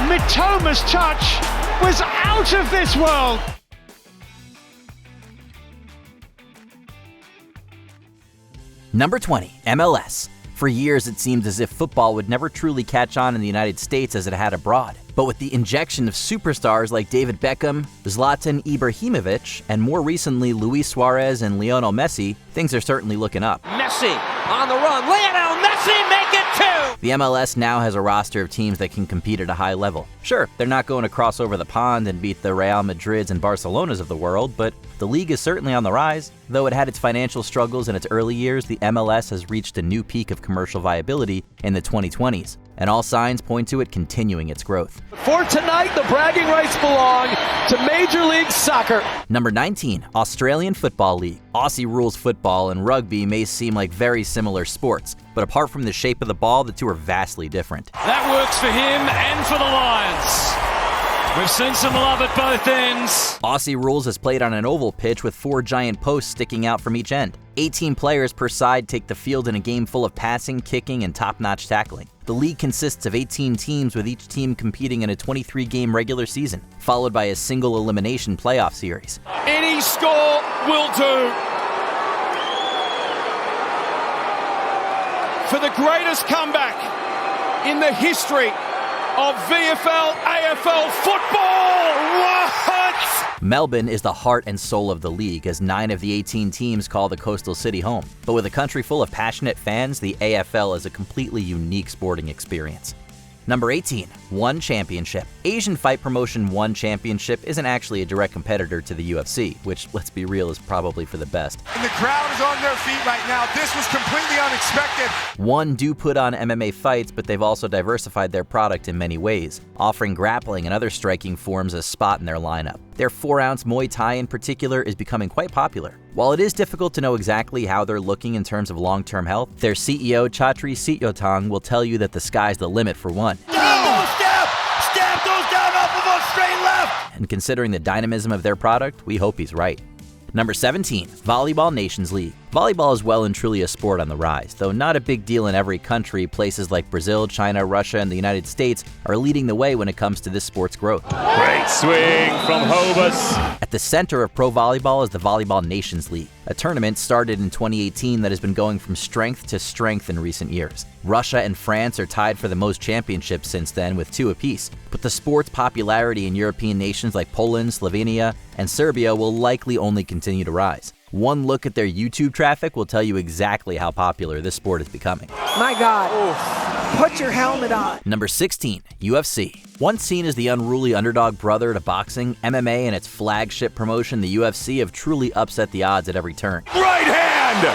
Mitoma's touch was out of this world. Number 20, MLS. For years, it seemed as if football would never truly catch on in the United States as it had abroad. But with the injection of superstars like David Beckham, Zlatan Ibrahimovic, and more recently Luis Suarez and Lionel Messi, things are certainly looking up. Messi on the run. Lionel Messi make it two! The MLS now has a roster of teams that can compete at a high level. Sure, they're not going to cross over the pond and beat the Real Madrids and Barcelonas of the world, but the league is certainly on the rise. Though it had its financial struggles in its early years, the MLS has reached a new peak of commercial viability in the 2020s, and all signs point to it continuing its growth. For tonight, the bragging rights belong to Major League Soccer. Number 19, Australian Football League. Aussie rules football and rugby may seem like very similar sports, but apart from the shape of the ball, the two are vastly different. That works for him and for the Lions. We've seen some love at both ends. Aussie rules is played on an oval pitch with 4 giant posts sticking out from each end. 18 players per side take the field in a game full of passing, kicking, and top-notch tackling. The league consists of 18 teams, with each team competing in a 23-game regular season, followed by a single elimination playoff series. Any score will do. For the greatest comeback in the history of VFL AFL football. What? Melbourne is the heart and soul of the league, as 9 of the 18 teams call the coastal city home. But with a country full of passionate fans, the AFL is a completely unique sporting experience. Number 18, One Championship. Asian fight promotion One Championship isn't actually a direct competitor to the UFC, which, let's be real, is probably for the best. And the crowd is on their feet right now. This was completely unexpected. One do put on MMA fights, but they've also diversified their product in many ways, offering grappling and other striking forms a spot in their lineup. Their 4-ounce Muay Thai in particular is becoming quite popular. While it is difficult to know exactly how they're looking in terms of long-term health, their CEO Chatri Sityodtong will tell you that the sky's the limit for One. Step goes down off of a straight left. And considering the dynamism of their product, we hope he's right. Number 17, Volleyball Nations League. Volleyball is well and truly a sport on the rise, though not a big deal in every country. Places like Brazil, China, Russia, and the United States are leading the way when it comes to this sport's growth. Great swing from Hobus. At the center of pro volleyball is the Volleyball Nations League, a tournament started in 2018 that has been going from strength to strength in recent years. Russia and France are tied for the most championships since then, with 2 apiece, but the sport's popularity in European nations like Poland, Slovenia, and Serbia will likely only continue to rise. One look at their YouTube traffic will tell you exactly how popular this sport is becoming. My God, put your helmet on. Number 16, UFC. Once seen as the unruly underdog brother to boxing, MMA and its flagship promotion, the UFC, have truly upset the odds at every turn. Right hand.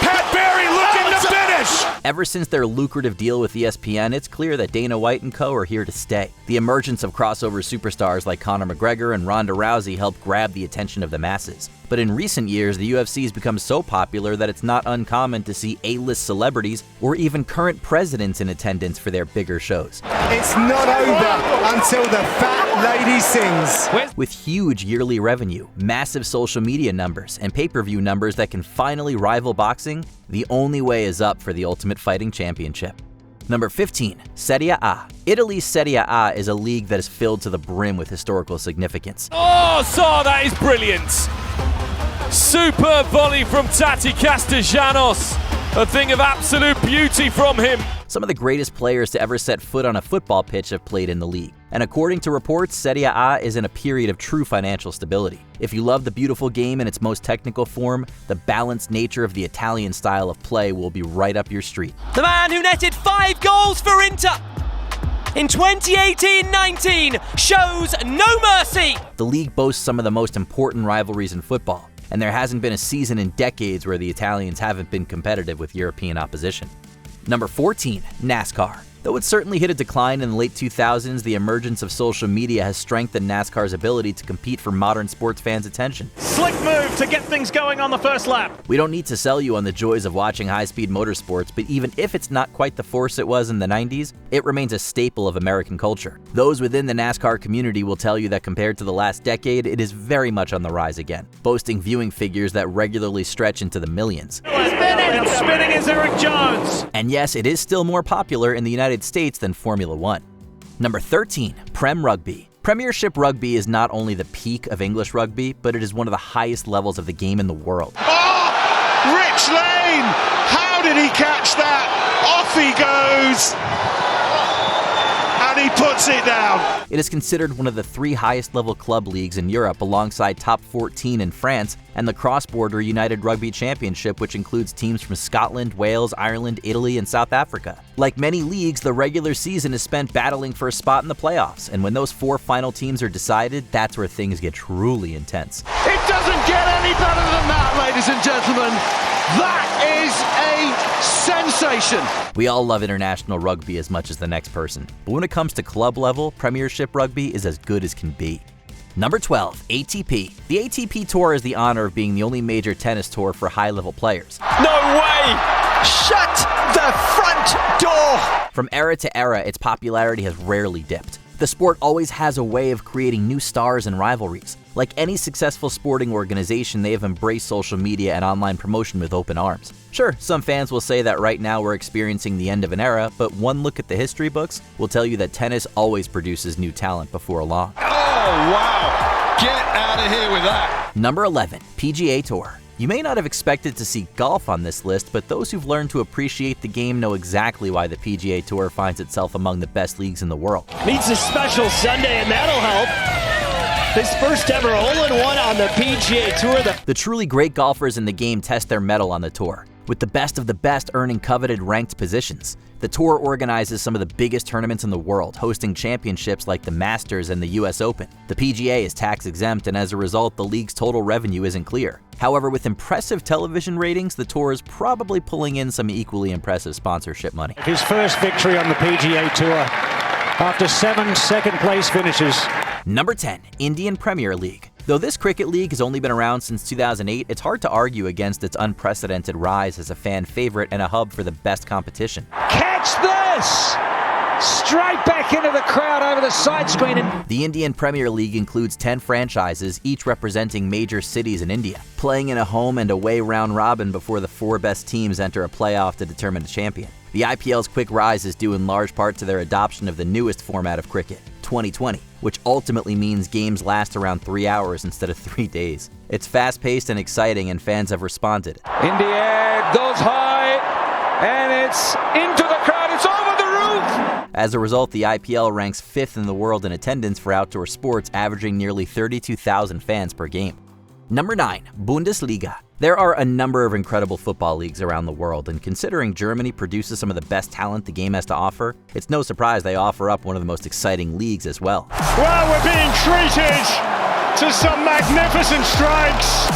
Pat Barry looking to finish. Ever since their lucrative deal with ESPN, it's clear that Dana White and co. are here to stay. The emergence of crossover superstars like Conor McGregor and Ronda Rousey helped grab the attention of the masses. But in recent years, the UFC has become so popular that it's not uncommon to see A-list celebrities or even current presidents in attendance for their bigger shows. It's not over until the fat lady sings. With huge yearly revenue, massive social media numbers, and pay-per-view numbers that can finally rival boxing, the only way is up for the Ultimate Fighting Championship. Number 15, Serie A. Italy's Serie A is a league that is filled to the brim with historical significance. Oh, so that is brilliant. Superb volley from Tati Castellanos. A thing of absolute beauty from him. Some of the greatest players to ever set foot on a football pitch have played in the league. And according to reports, Serie A is in a period of true financial stability. If you love the beautiful game in its most technical form, the balanced nature of the Italian style of play will be right up your street. The man who netted 5 goals for Inter in 2018-19 shows no mercy. The league boasts some of the most important rivalries in football, and there hasn't been a season in decades where the Italians haven't been competitive with European opposition. Number 14, NASCAR. Though it certainly hit a decline in the late 2000s, the emergence of social media has strengthened NASCAR's ability to compete for modern sports fans' attention. Slick move to get things going on the first lap. We don't need to sell you on the joys of watching high-speed motorsports, but even if it's not quite the force it was in the 90s, it remains a staple of American culture. Those within the NASCAR community will tell you that compared to the last decade, it is very much on the rise again, boasting viewing figures that regularly stretch into the millions. Spinning is Eric Jones. And yes, it is still more popular in the United States than Formula One. Number 13, Prem Rugby. Premiership Rugby is not only the peak of English rugby, but it is one of the highest levels of the game in the world. Oh, Rich Lane! How did he catch that? Off he goes! And he puts it down. It is considered one of the 3 highest level club leagues in Europe alongside top 14 in France and the cross-border United Rugby Championship, which includes teams from Scotland, Wales, Ireland, Italy, and South Africa. Like many leagues, the regular season is spent battling for a spot in the playoffs, and when those 4 final teams are decided, that's where things get truly intense. It doesn't get any better than that, ladies and gentlemen. That is a sensation. We all love international rugby as much as the next person, but when it comes to club level, Premiership Rugby is as good as can be. Number 12, ATP. The ATP Tour is the honor of being the only major tennis tour for high-level players. No way! Shut the front door! From era to era, its popularity has rarely dipped. The sport always has a way of creating new stars and rivalries. Like any successful sporting organization, they have embraced social media and online promotion with open arms. Sure, some fans will say that right now we're experiencing the end of an era, but one look at the history books will tell you that tennis always produces new talent before long. Oh, wow. Get out of here with that. Number 11, PGA Tour. You may not have expected to see golf on this list, but those who've learned to appreciate the game know exactly why the PGA Tour finds itself among the best leagues in the world. Meets a special Sunday, and that'll help. His first ever hole-in-one on the PGA Tour. The truly great golfers in the game test their mettle on the tour, with the best of the best earning coveted ranked positions. The tour organizes some of the biggest tournaments in the world, hosting championships like the Masters and the US Open. The PGA is tax exempt, and as a result, the league's total revenue isn't clear. However, with impressive television ratings, the tour is probably pulling in some equally impressive sponsorship money. His first victory on the PGA Tour after 7 second-place finishes. Number 10, Indian Premier League. Though this cricket league has only been around since 2008, it's hard to argue against its unprecedented rise as a fan favorite and a hub for the best competition. Catch this! Straight back into the crowd over the side screen. The Indian Premier League includes 10 franchises, each representing major cities in India, playing in a home and away round robin before the 4 best teams enter a playoff to determine a champion. The IPL's quick rise is due in large part to their adoption of the newest format of cricket, 2020, which ultimately means games last around 3 hours instead of 3 days. It's fast-paced and exciting, and fans have responded. In the air, goes high, and it's into the crowd, it's over the roof! As a result, the IPL ranks 5th in the world in attendance for outdoor sports, averaging nearly 32,000 fans per game. Number 9, Bundesliga. There are a number of incredible football leagues around the world, and considering Germany produces some of the best talent the game has to offer, it's no surprise they offer up one of the most exciting leagues as well. Well, we're being treated to some magnificent strikes.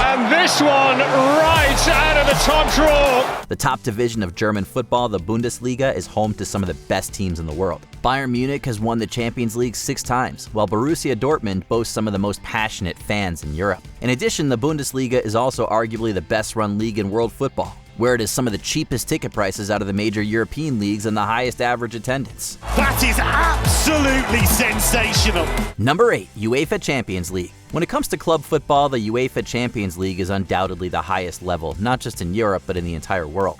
And this one right out of the top drawer. The top division of German football, the Bundesliga, is home to some of the best teams in the world. Bayern Munich has won the Champions League 6 times, while Borussia Dortmund boasts some of the most passionate fans in Europe. In addition, the Bundesliga is also arguably the best-run league in world football, where it is some of the cheapest ticket prices out of the major European leagues and the highest average attendance. That is absolutely sensational. Number 8, UEFA Champions League. When it comes to club football, the UEFA Champions League is undoubtedly the highest level, not just in Europe, but in the entire world.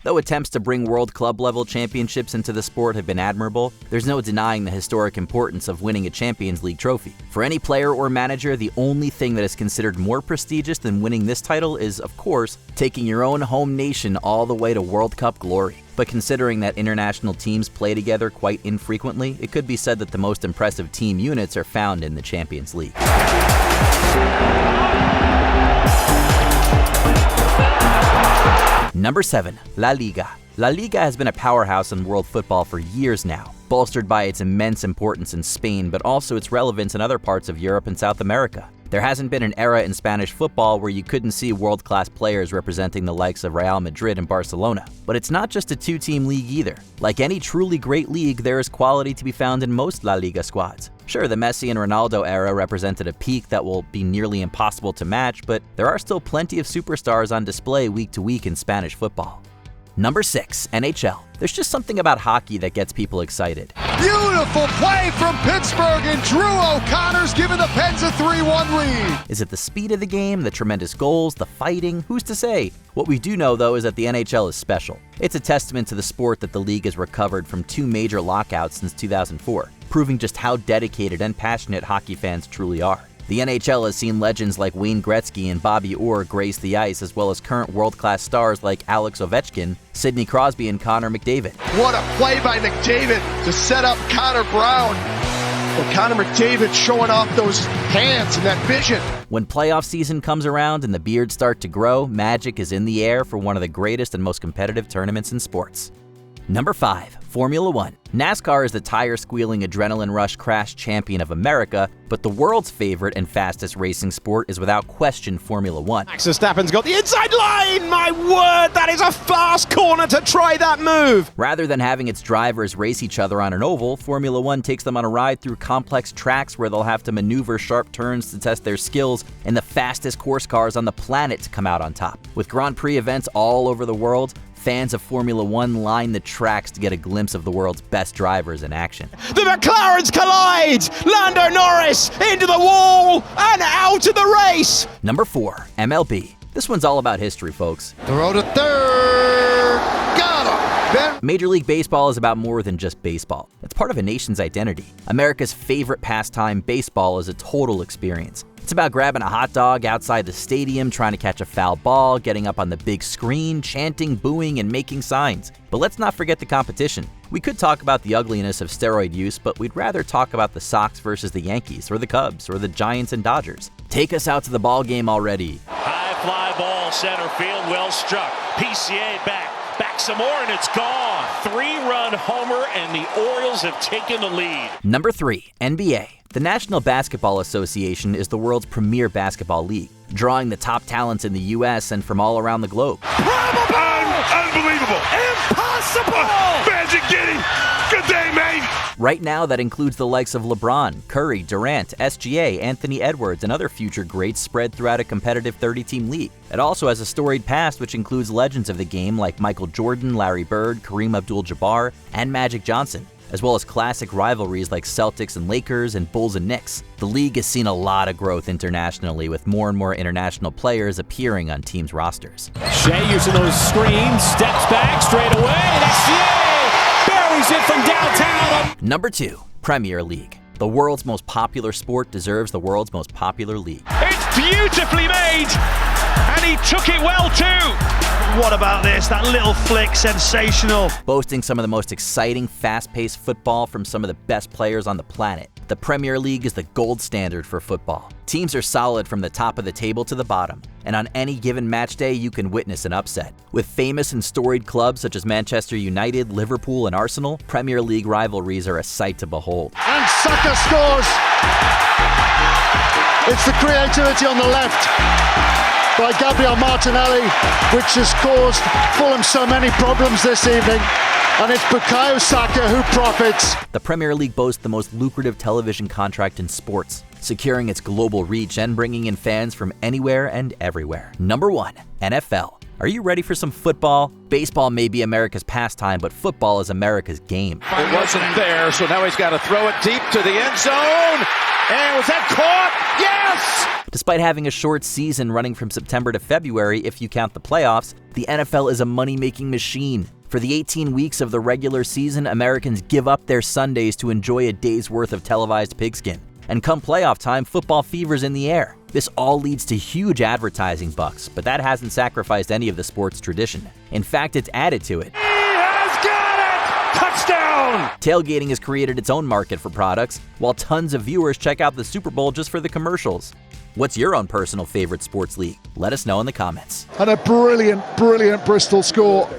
Though attempts to bring world club level championships into the sport have been admirable, there's no denying the historic importance of winning a Champions League trophy. For any player or manager, the only thing that is considered more prestigious than winning this title is, of course, taking your own home nation all the way to World Cup glory. But considering that international teams play together quite infrequently, it could be said that the most impressive team units are found in the Champions League. Number 7, La Liga. La Liga has been a powerhouse in world football for years now, bolstered by its immense importance in Spain, but also its relevance in other parts of Europe and South America. There hasn't been an era in Spanish football where you couldn't see world-class players representing the likes of Real Madrid and Barcelona. But it's not just a 2-team league either. Like any truly great league, there is quality to be found in most La Liga squads. Sure, the Messi and Ronaldo era represented a peak that will be nearly impossible to match, but there are still plenty of superstars on display week to week in Spanish football. Number 6, NHL. There's just something about hockey that gets people excited. Beautiful play from Pittsburgh, and Drew O'Connor's given the Pens a 3-1 lead. Is it the speed of the game, the tremendous goals, the fighting? Who's to say? What we do know, though, is that the NHL is special. It's a testament to the sport that the league has recovered from 2 major lockouts since 2004, proving just how dedicated and passionate hockey fans truly are. The NHL has seen legends like Wayne Gretzky and Bobby Orr grace the ice, as well as current world-class stars like Alex Ovechkin, Sidney Crosby, and Connor McDavid. What a play by McDavid to set up Connor Brown. But Connor McDavid showing off those hands and that vision. When playoff season comes around and the beards start to grow, magic is in the air for one of the greatest and most competitive tournaments in sports. Number 5. Formula 1. NASCAR is the tire-squealing adrenaline rush crash champion of America, but the world's favorite and fastest racing sport is without question Formula 1. Max Verstappen's got the inside line! My word, that is a fast corner to try that move! Rather than having its drivers race each other on an oval, Formula 1 takes them on a ride through complex tracks where they'll have to maneuver sharp turns to test their skills in the fastest course cars on the planet to come out on top. With Grand Prix events all over the world, fans of Formula 1 line the tracks to get a glimpse of the world's best drivers in action. The McLarens collide! Lando Norris into the wall and out of the race! Number 4. MLB. This one's all about history, folks. Throw to third. Got him. Major League Baseball is about more than just baseball. It's part of a nation's identity. America's favorite pastime, baseball, is a total experience. It's about grabbing a hot dog outside the stadium, trying to catch a foul ball, getting up on the big screen, chanting, booing, and making signs. But let's not forget the competition. We could talk about the ugliness of steroid use, but we'd rather talk about the Sox versus the Yankees, or the Cubs, or the Giants and Dodgers. Take us out to the ball game already. High fly ball, center field, well struck. PCA back some more, and it's gone. 3-run homer, and the Orioles have taken the lead. Number 3. NBA. The National Basketball Association is the world's premier basketball league, drawing the top talents in the U.S. and from all around the globe. Unbelievable! Impossible! Magic Giddy! Good day, mate! Right now, that includes the likes of LeBron, Curry, Durant, SGA, Anthony Edwards, and other future greats spread throughout a competitive 30-team league. It also has a storied past which includes legends of the game like Michael Jordan, Larry Bird, Kareem Abdul-Jabbar, and Magic Johnson, as well as classic rivalries like Celtics and Lakers and Bulls and Knicks. The league has seen a lot of growth internationally, with more and more international players appearing on teams' rosters. Shea using those screens, steps back straight away, and SGA buries it from downtown. Number 2. Premier League. The world's most popular sport deserves the world's most popular league. It's beautifully made, and he took it well too. What about this? That little flick, sensational. Boasting some of the most exciting, fast-paced football from some of the best players on the planet, the Premier League is the gold standard for football. Teams are solid from the top of the table to the bottom, and on any given match day you can witness an upset. With famous and storied clubs such as Manchester United, Liverpool, and Arsenal, Premier League rivalries are a sight to behold. And Saka scores. It's the creativity on the left by Gabriel Martinelli, which has caused Fulham so many problems this evening, and it's Bukayo Saka who profits. The Premier League boasts the most lucrative television contract in sports, securing its global reach and bringing in fans from anywhere and everywhere. Number 1. NFL. Are you ready for some football? Baseball may be America's pastime, but football is America's game. It wasn't there, so now he's got to throw it deep to the end zone. And was that caught? Yes! Despite having a short season running from September to February, if you count the playoffs, the NFL is a money-making machine. For the 18 weeks of the regular season, Americans give up their Sundays to enjoy a day's worth of televised pigskin. And come playoff time, football fever's in the air. This all leads to huge advertising bucks, but that hasn't sacrificed any of the sport's tradition. In fact, it's added to it. He has got it! Touchdown! Tailgating has created its own market for products, while tons of viewers check out the Super Bowl just for the commercials. What's your own personal favorite sports league? Let us know in the comments. And a brilliant Bristol score.